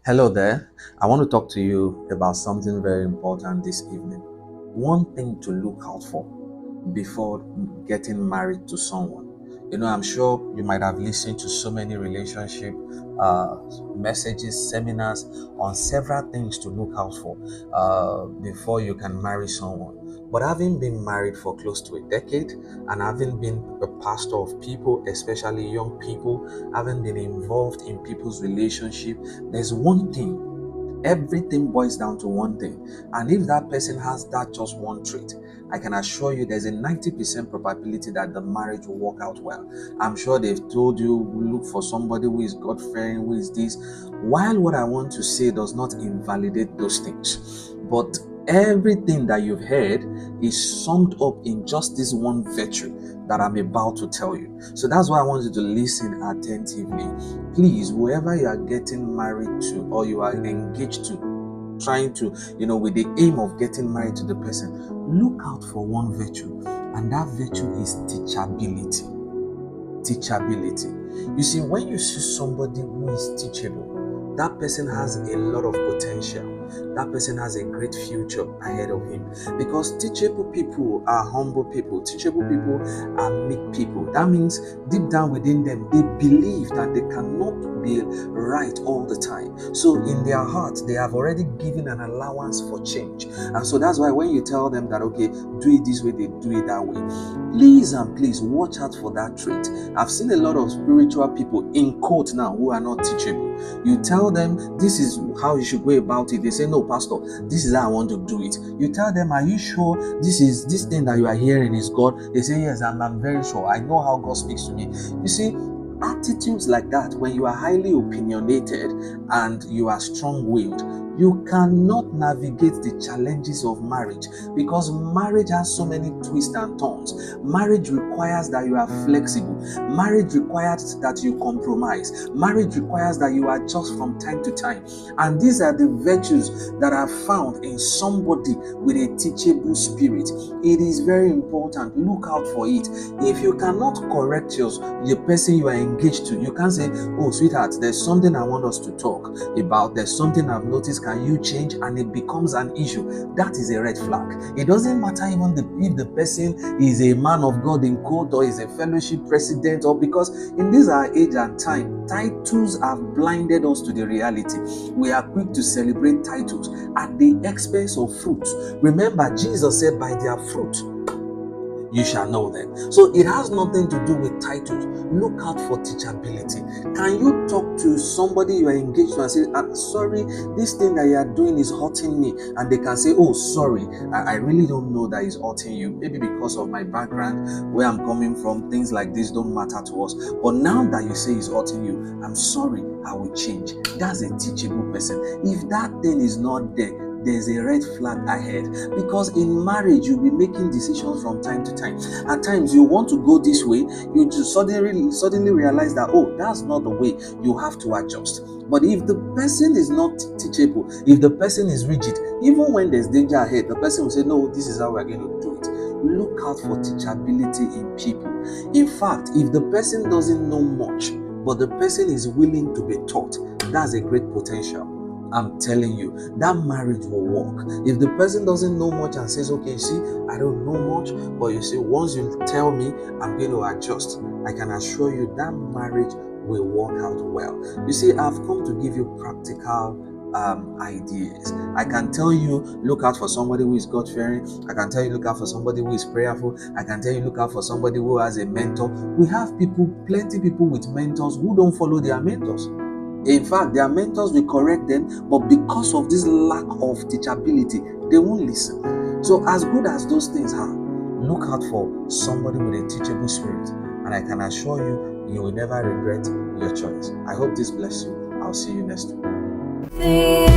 Hello there. I want to talk to you about something very important this evening. One thing to look out for before getting married to someone. I'm sure you might have listened to so many relationship uh, messages, seminars on several things to look out for before you can marry someone. But having been married for close to a decade and having been a pastor of people, especially young people, having been involved in people's relationship, there's one thing. Everything boils down to one thing. And if that person has that just one trait, I can assure you there's a 90% probability that the marriage will work out well. I'm sure they've told you, look for somebody who is God fearing, who is this. While what I want to say does not invalidate those things, but everything that you've heard is summed up in just this one virtue that I'm about to tell you. So that's why I want you to listen attentively. Please, whoever you are getting married to or you are engaged to, trying to, with the aim of getting married to the person, look out for one virtue, and that virtue is teachability. Teachability. You see, when you see somebody who is teachable, that person has a lot of potential. That person has a great future ahead of him, because teachable people are humble people. Teachable people are meek people. That means deep down within them, they believe that they cannot be right all the time. So in their heart, they have already given an allowance for change. And so that's why when you tell them that, okay, do it this way, they do it that way. Please and please watch out for that trait. I've seen a lot of spiritual people, in quote now, who are not teachable. You tell them this is how you should go about it. They say, no, pastor, this is how I want to do it. You tell them, are you sure this thing that you are hearing is God? They say, yes, I'm very sure. I know how God speaks to me. You see, attitudes like that, when you are highly opinionated and you are strong-willed, you cannot navigate the challenges of marriage, because marriage has so many twists and turns. Marriage requires that you are flexible. Marriage requires that you compromise. Marriage requires that you adjust from time to time. And these are the virtues that are found in somebody with a teachable spirit. It is very important. Look out for it. If you cannot correct the person you are engaged to, you can't say, oh, sweetheart, there's something I want us to talk about. There's something I've noticed. Can you change? And it becomes an issue. That is a red flag. It doesn't matter even if the person is a man of God in quote, or is a fellowship president, or because in this our age and time, titles have blinded us to the reality. We are quick to celebrate titles at the expense of fruit. Remember, Jesus said, by their fruit you shall know them. So it has nothing to do with titles. Look out for teachability. Can you talk to somebody you are engaged to and say, I'm sorry, this thing that you are doing is hurting me? And they can say, oh, sorry, I really don't know that it's hurting you. Maybe because of my background, where I'm coming from, things like this don't matter to us. But now that you say it's hurting you, I'm sorry, I will change. That's a teachable person. If that thing is not there, there's a red flag ahead, because in marriage you'll be making decisions from time to time. At times you want to go this way, you just suddenly realize that, oh, that's not the way. You have to adjust. But if the person is not teachable, if the person is rigid, even when there's danger ahead, the person will say, no, this is how we're going to do it. Look out for teachability in people. In fact, if the person doesn't know much, but the person is willing to be taught, that's a great potential. I'm telling you, that marriage will work. If the person doesn't know much and says, okay, see, I don't know much, but you see, once you tell me, I'm going to adjust, I can assure you that marriage will work out well. You see, I've come to give you practical ideas. I can tell you, look out for somebody who is God-fearing. I can tell you, look out for somebody who is prayerful. I can tell you, look out for somebody who has a mentor. We have plenty people with mentors who don't follow their mentors. In fact, their mentors will correct them, but because of this lack of teachability, they won't listen. So as good as those things are, look out for somebody with a teachable spirit, and I can assure you, you will never regret your choice. I hope this bless you. I'll see you next week.